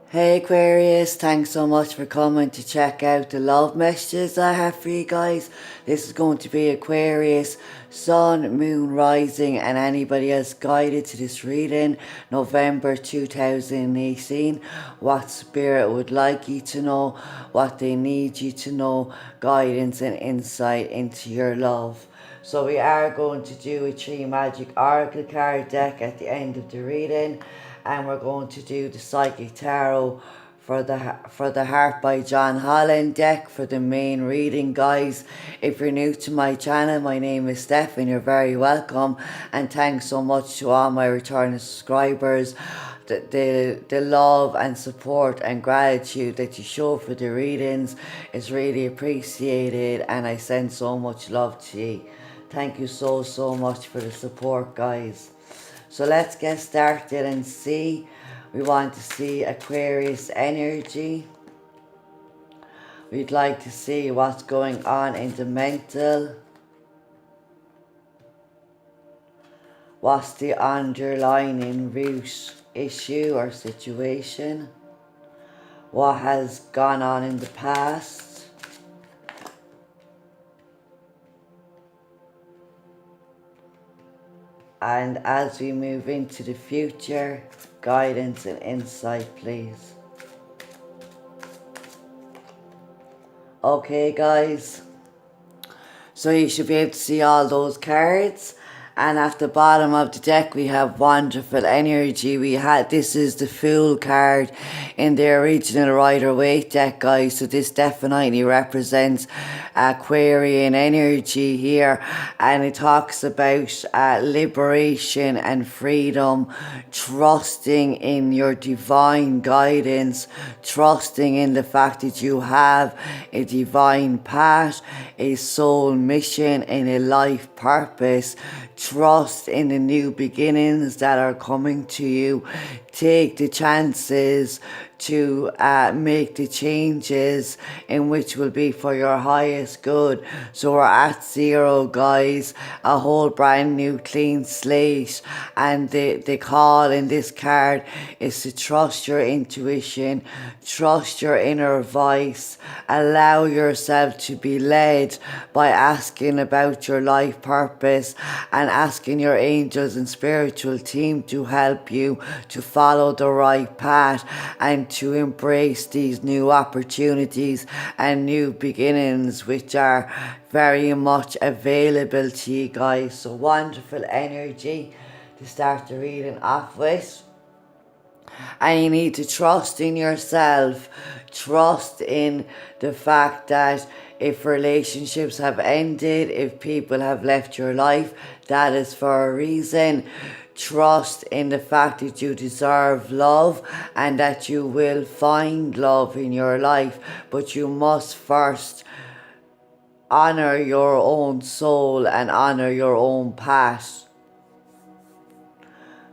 Hey Aquarius, thanks so much for coming to check out the love messages I have for you guys. This is going to be Aquarius, Sun, Moon, Rising, and anybody else guided to this reading, November 2018. What Spirit would like you to know, what they need you to know, guidance and insight into your love. So we are going to do a 3 magic oracle card deck at the end of the reading, and we're going to do the psychic tarot for the Heart by John Holland deck for the main reading, guys. If you're new to my channel, my name is Steph and you're very welcome, and thanks so much to all my returning subscribers. The love and support and gratitude that you show for the readings is really appreciated, and I send so much love to you. Thank you so much for the support, guys. So let's get started and see. We want to see Aquarius energy. We'd like to see what's going on in the mental. What's the underlying root issue or situation? What has gone on in the past? And as we move into the future, guidance and insight, please. Okay, guys. So you should be able to see all those cards. And at the bottom of the deck, we have wonderful energy. This is the Fool card in the original Rider-Waite deck, guys. So this definitely represents Aquarian energy here. And it talks about liberation and freedom, trusting in your divine guidance, trusting in the fact that you have a divine path, a soul mission, and a life purpose. Trust in the new beginnings that are coming to you. Take the chances to make the changes in which will be for your highest good. So we're at 0, guys, a whole brand new clean slate, and the call in this card is to trust your intuition, trust your inner voice, allow yourself to be led by asking about your life purpose and asking your angels and spiritual team to help you to follow the right path and to embrace these new opportunities and new beginnings which are very much available to you, guys. So wonderful energy to start the reading off with. And you need to trust in yourself, trust in the fact that if relationships have ended, if people have left your life, that is for a reason. Trust in the fact that you deserve love and that you will find love in your life, but you must first honor your own soul and honor your own path.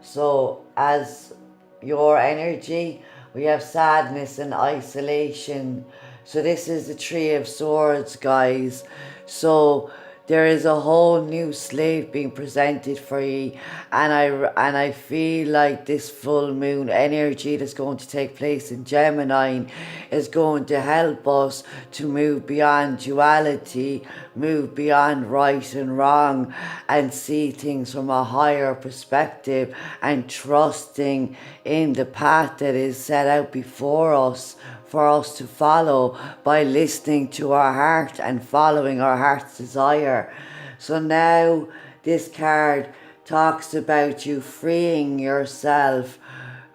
So as your energy, we have sadness and isolation. So this is the 3 of Swords, guys. So there is a whole new slate being presented for you, and I feel like this full moon energy that's going to take place in Gemini is going to help us to move beyond duality, move beyond right and wrong, and see things from a higher perspective, and trusting in the path that is set out before us for us to follow by listening to our heart and following our heart's desire. So now this card talks about you freeing yourself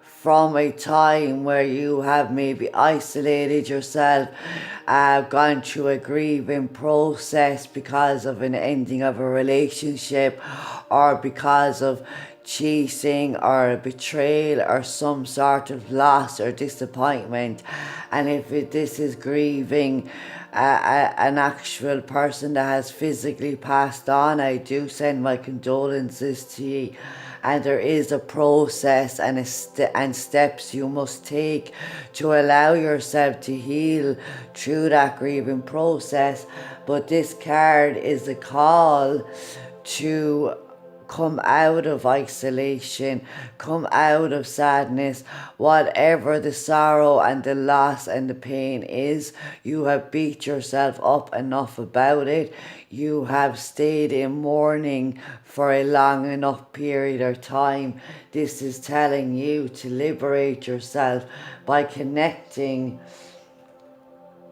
from a time where you have maybe isolated yourself, gone through a grieving process because of an ending of a relationship, or because of cheating or a betrayal or some sort of loss or disappointment. And if this is grieving an actual person that has physically passed on, I do send my condolences to you. And there is a process and steps you must take to allow yourself to heal through that grieving process. But this card is a call to come out of isolation, come out of sadness, whatever the sorrow and the loss and the pain is. You have beat yourself up enough about it. You have stayed in mourning for a long enough period of time. This is telling you to liberate yourself by connecting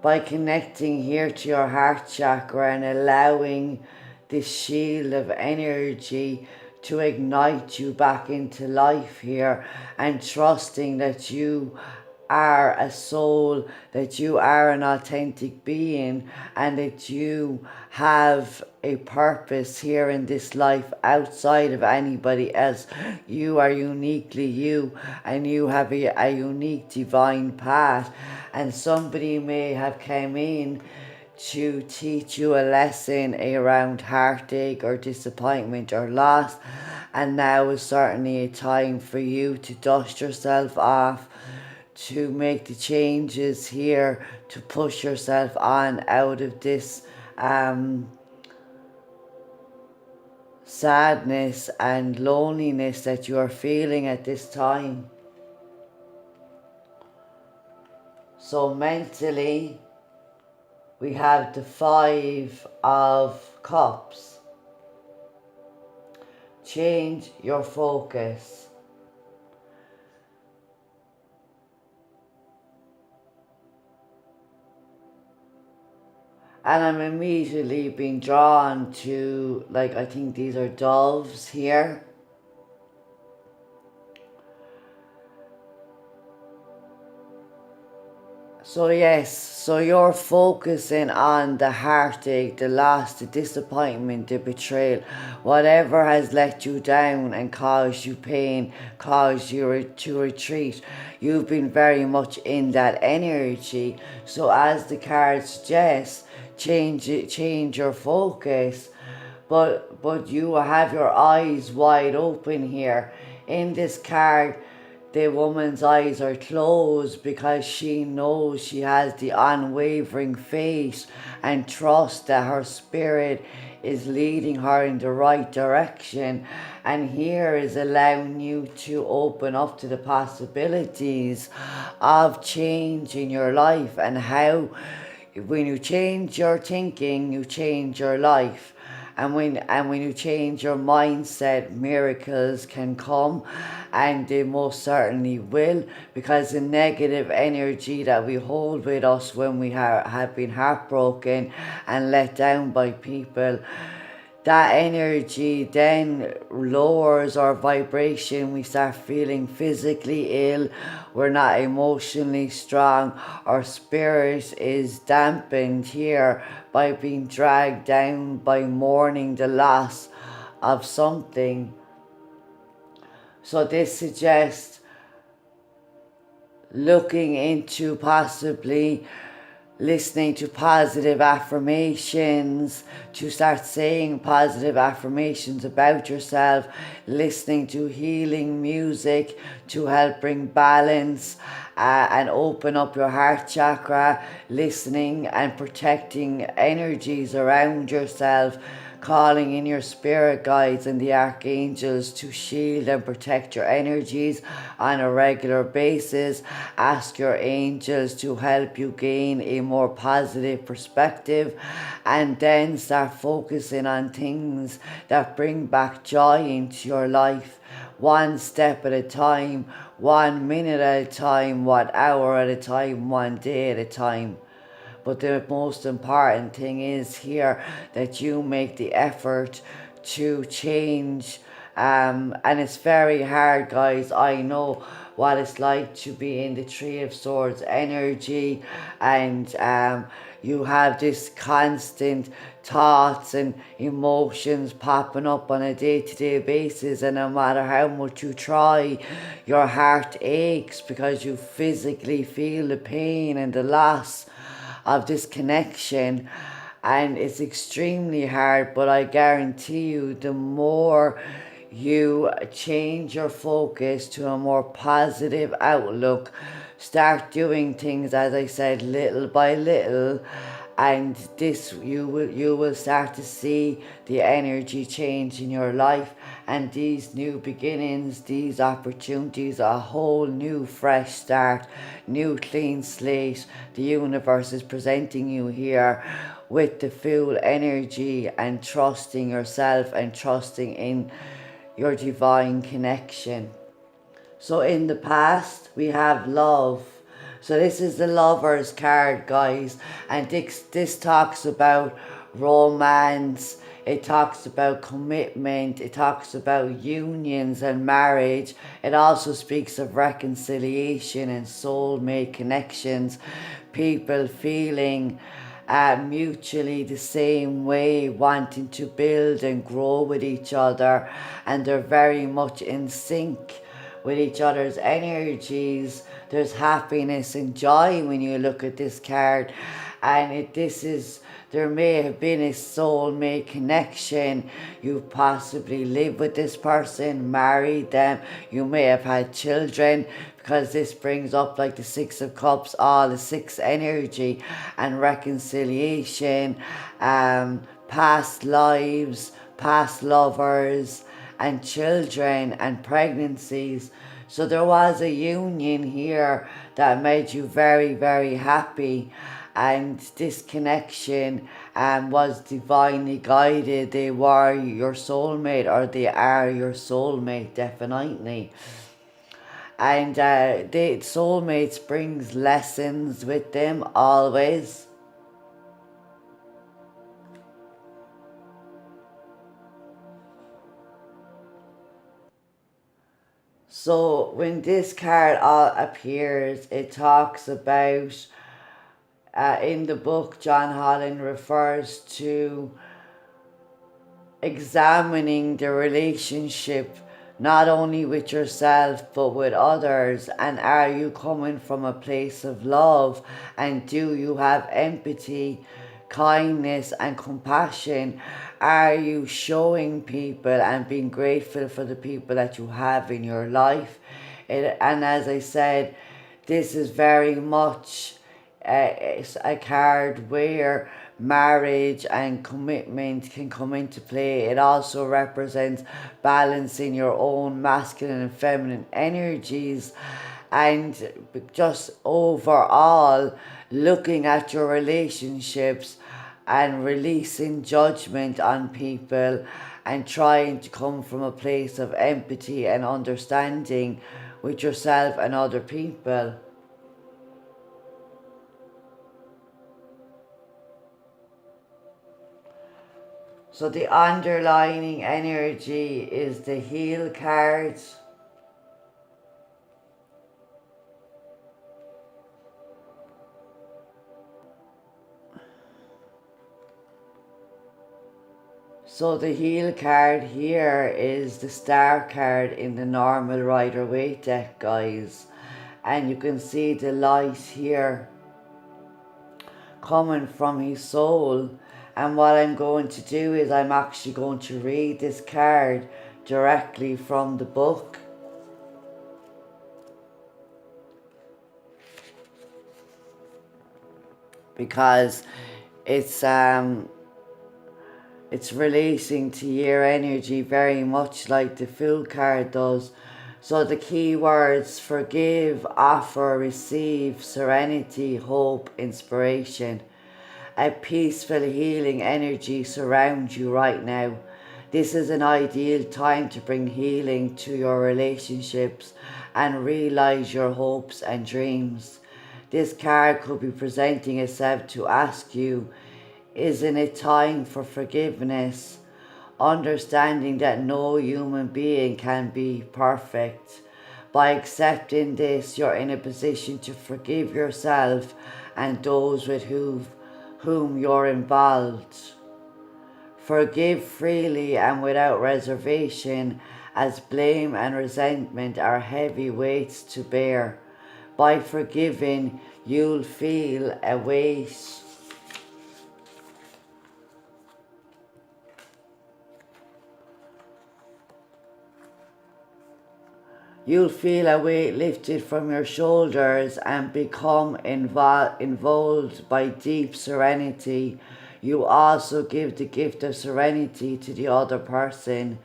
here to your heart chakra and allowing this shield of energy to ignite you back into life here, and trusting that you are a soul, that you are an authentic being, and that you have a purpose here in this life outside of anybody else. You are uniquely you, and you have a unique divine path, and somebody may have come in to teach you a lesson around heartache or disappointment or loss, and now is certainly a time for you to dust yourself off, to make the changes here, to push yourself on out of this sadness and loneliness that you are feeling at this time. So mentally, we have the 5 of Cups. Change your focus. And I'm immediately being drawn to, like, I think these are doves here. So yes, so you're focusing on the heartache, the loss, the disappointment, the betrayal, whatever has let you down and caused you pain, caused you to retreat. You've been very much in that energy. So as the card suggests, change your focus, but you have your eyes wide open here. In this card, the woman's eyes are closed because she knows she has the unwavering faith and trust that her spirit is leading her in the right direction, and here is allowing you to open up to the possibilities of change in your life, and how when you change your thinking, you change your life. And when you change your mindset, miracles can come, and they most certainly will, because the negative energy that we hold with us when we have been heartbroken and let down by people, that energy then lowers our vibration. We start feeling physically ill. We're not emotionally strong. Our spirit is dampened here by being dragged down by mourning the loss of something. So this suggests looking into possibly listening to positive affirmations, to start saying positive affirmations about yourself, listening to healing music to help bring balance and open up your heart chakra, listening and protecting energies around yourself, calling in your spirit guides and the archangels to shield and protect your energies on a regular basis. Ask your angels to help you gain a more positive perspective, and then start focusing on things that bring back joy into your life. One step at a time, 1 minute at a time, 1 hour at a time, 1 day at a time. But the most important thing is here that you make the effort to change. And it's very hard, guys. I know what it's like to be in the Three of Swords energy, and you have this constant thoughts and emotions popping up on a day-to-day basis, and no matter how much you try, your heart aches because you physically feel the pain and the loss of this connection, and it's extremely hard. But I guarantee you, the more you change your focus to a more positive outlook, start doing things, as I said, little by little, and this you will start to see the energy change in your life, And these new beginnings, these opportunities, a whole new fresh start, new clean slate. The universe is presenting you here with the full energy and trusting yourself and trusting in your divine connection. So in the past, we have love. So this is the Lovers card, guys. And this talks about romance. It talks about commitment. It talks about unions and marriage. It also speaks of reconciliation and soulmate connections. People feeling mutually the same way, wanting to build and grow with each other. And they're very much in sync with each other's energies. There's happiness and joy when you look at this card. And there may have been a soulmate connection. You've possibly lived with this person, married them. You may have had children, because this brings up like the Six of Cups, all the six energy and reconciliation, past lives, past lovers, and children and pregnancies. So there was a union here that made you very, very happy. And this connection was divinely guided. They were your soulmate, or they are your soulmate, definitely. And the soulmates brings lessons with them always. So when this card appears, it talks about, in the book, John Holland refers to examining the relationship not only with yourself but with others. And are you coming from a place of love? And do you have empathy, kindness and compassion? Are you showing people and being grateful for the people that you have in your life? And as I said, this is very much a card where marriage and commitment can come into play. It also represents balancing your own masculine and feminine energies, and just overall looking at your relationships and releasing judgment on people and trying to come from a place of empathy and understanding with yourself and other people. So the underlining energy is the Heal card. So the Heal card here is the Star card in the normal Rider-Waite deck, guys. And you can see the light here coming from his soul. And what I'm going to do is I'm actually going to read this card directly from the book. Because it's relating to your energy very much like the Fool card does. So the key words: forgive, offer, receive, serenity, hope, inspiration. A peaceful healing energy surrounds you right now. This is an ideal time to bring healing to your relationships and realize your hopes and dreams. This card could be presenting itself to ask you, isn't it time for forgiveness? Understanding that no human being can be perfect. By accepting this, you're in a position to forgive yourself and those with whom you're involved. Forgive freely and without reservation, as blame and resentment are heavy weights to bear. By forgiving, you'll feel a weight. You'll feel a weight lifted from your shoulders and become involved by deep serenity. You also give the gift of serenity to the other person.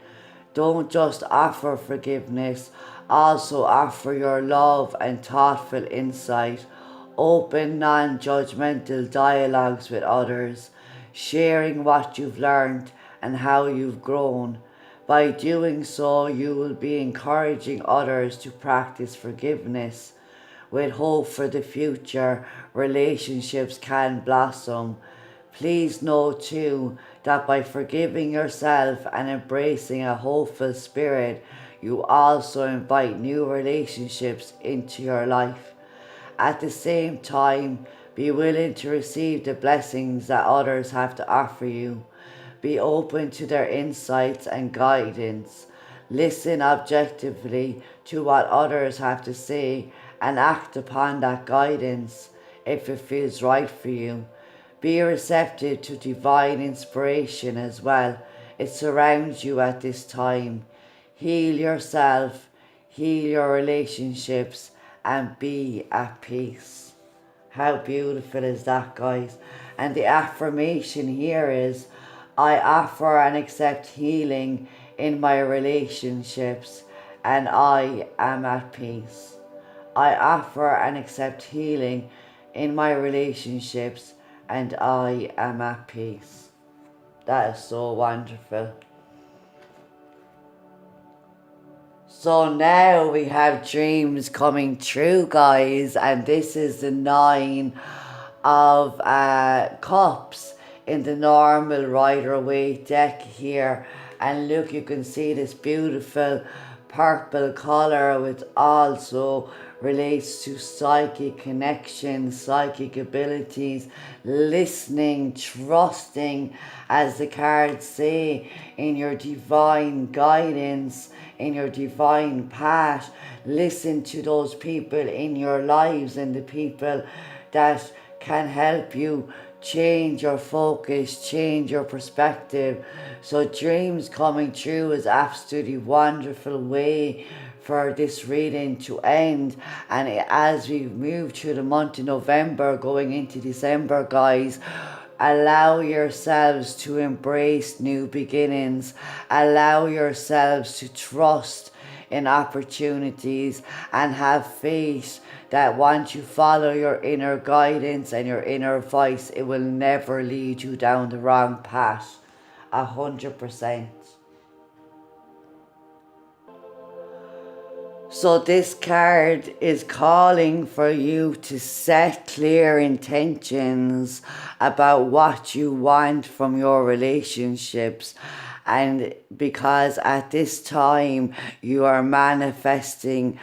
Don't just offer forgiveness, also offer your love and thoughtful insight. Open, non-judgmental dialogues with others, sharing what you've learned and how you've grown. By doing so, you will be encouraging others to practice forgiveness. With hope for the future, relationships can blossom. Please know too that by forgiving yourself and embracing a hopeful spirit, you also invite new relationships into your life. At the same time, be willing to receive the blessings that others have to offer you. Be open to their insights and guidance. Listen objectively to what others have to say and act upon that guidance if it feels right for you. Be receptive to divine inspiration as well. It surrounds you at this time. Heal yourself, heal your relationships, and be at peace. How beautiful is that, guys? And the affirmation here is, I offer and accept healing in my relationships, and I am at peace. I offer and accept healing in my relationships, and I am at peace. That is so wonderful. So now we have dreams coming true, guys, and this is the 9 of Cups in the normal Rider-Waite deck here. And look, you can see this beautiful purple color, which also relates to psychic connections, psychic abilities, listening, trusting, as the cards say, in your divine guidance, in your divine path. Listen to those people in your lives and the people that can help you change your focus, change your perspective. So dreams coming true is absolutely wonderful way for this reading to end. And as we move through the month of November going into December, guys, allow yourselves to embrace new beginnings. Allow yourselves to trust in opportunities and have faith that once you follow your inner guidance and your inner voice, it will never lead you down the wrong path. 100%. So this card is calling for you to set clear intentions about what you want from your relationships. And because at this time you are manifesting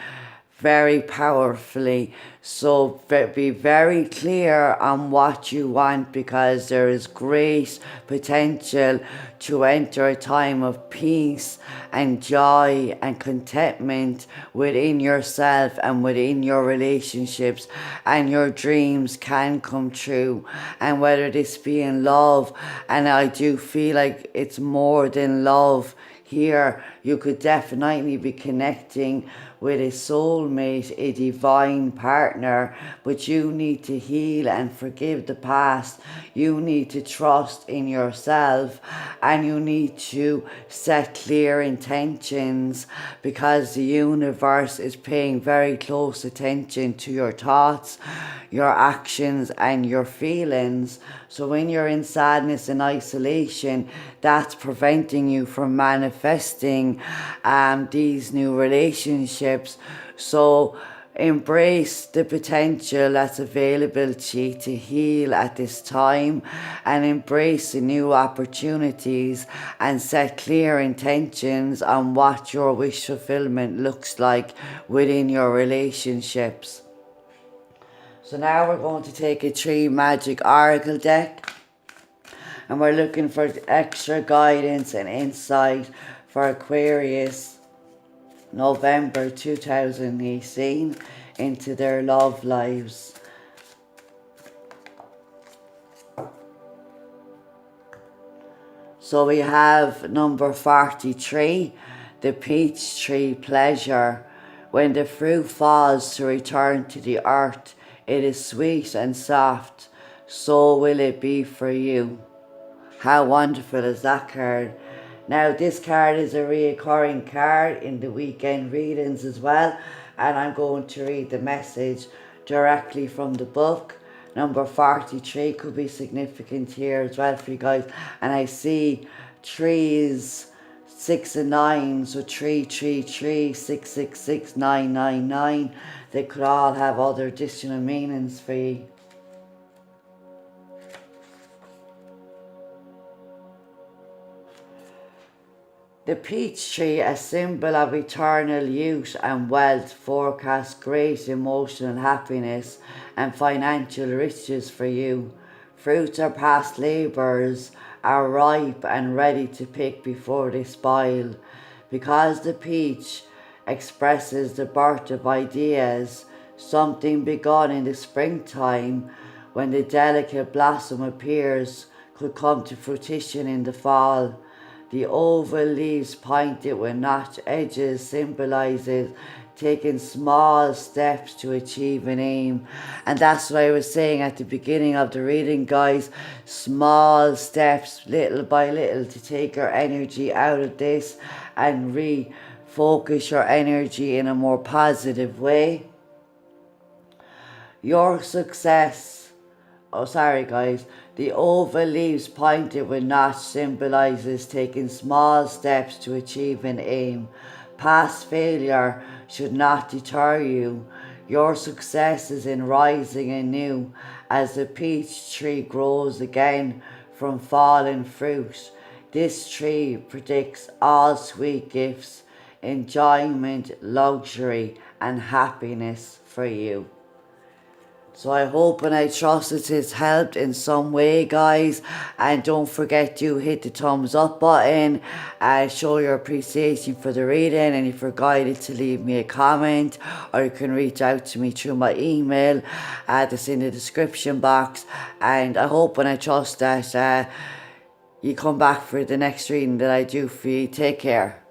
very powerfully, so be very clear on what you want, because there is great potential to enter a time of peace and joy and contentment within yourself and within your relationships, and your dreams can come true. And whether this be in love, and I do feel like it's more than love here, you could definitely be connecting with a soulmate, a divine partner, but you need to heal and forgive the past. You need to trust in yourself, and you need to set clear intentions, because the universe is paying very close attention to your thoughts, your actions, and your feelings. So when you're in sadness and isolation, that's preventing you from manifesting these new relationships. So embrace the potential that's available to you to heal at this time, and embrace the new opportunities, and set clear intentions on what your wish fulfillment looks like within your relationships. So now we're going to take a 3 magic oracle deck, and we're looking for extra guidance and insight for Aquarius November 2018 into their love lives. So we have number 43, the peach tree pleasure. When the fruit falls to return to the earth, it is sweet and soft, so will it be for you. How wonderful is that card? Now this card is a reoccurring card in the weekend readings as well, and I'm going to read the message directly from the book. Number 43 could be significant here as well for you guys, and I see trees 6 and 9, so 333, 666, 999. They could all have other additional meanings for you. The peach tree, a symbol of eternal youth and wealth, forecasts great emotional happiness and financial riches for you. Fruits of past labours are ripe and ready to pick before they spoil. Because the peach expresses the birth of ideas, something begun in the springtime when the delicate blossom appears could come to fruition in the fall. The oval leaves pointed with notched edges symbolizes taking small steps to achieve an aim. And that's what I was saying at the beginning of the reading, guys. Small steps, little by little, to take your energy out of this and refocus your energy in a more positive way. Your success, the oval leaves pointed with notch symbolizes taking small steps to achieve an aim. Past failure should not deter you. Your success is in rising anew as the peach tree grows again from fallen fruit. This tree predicts all sweet gifts, enjoyment, luxury, and happiness for you. So I hope and I trust it has helped in some way, guys. And don't forget to hit the thumbs up button and show your appreciation for the reading. And if you're guided to leave me a comment, or you can reach out to me through my email that's in the description box. And I hope and I trust that you come back for the next reading that I do for you. Take care.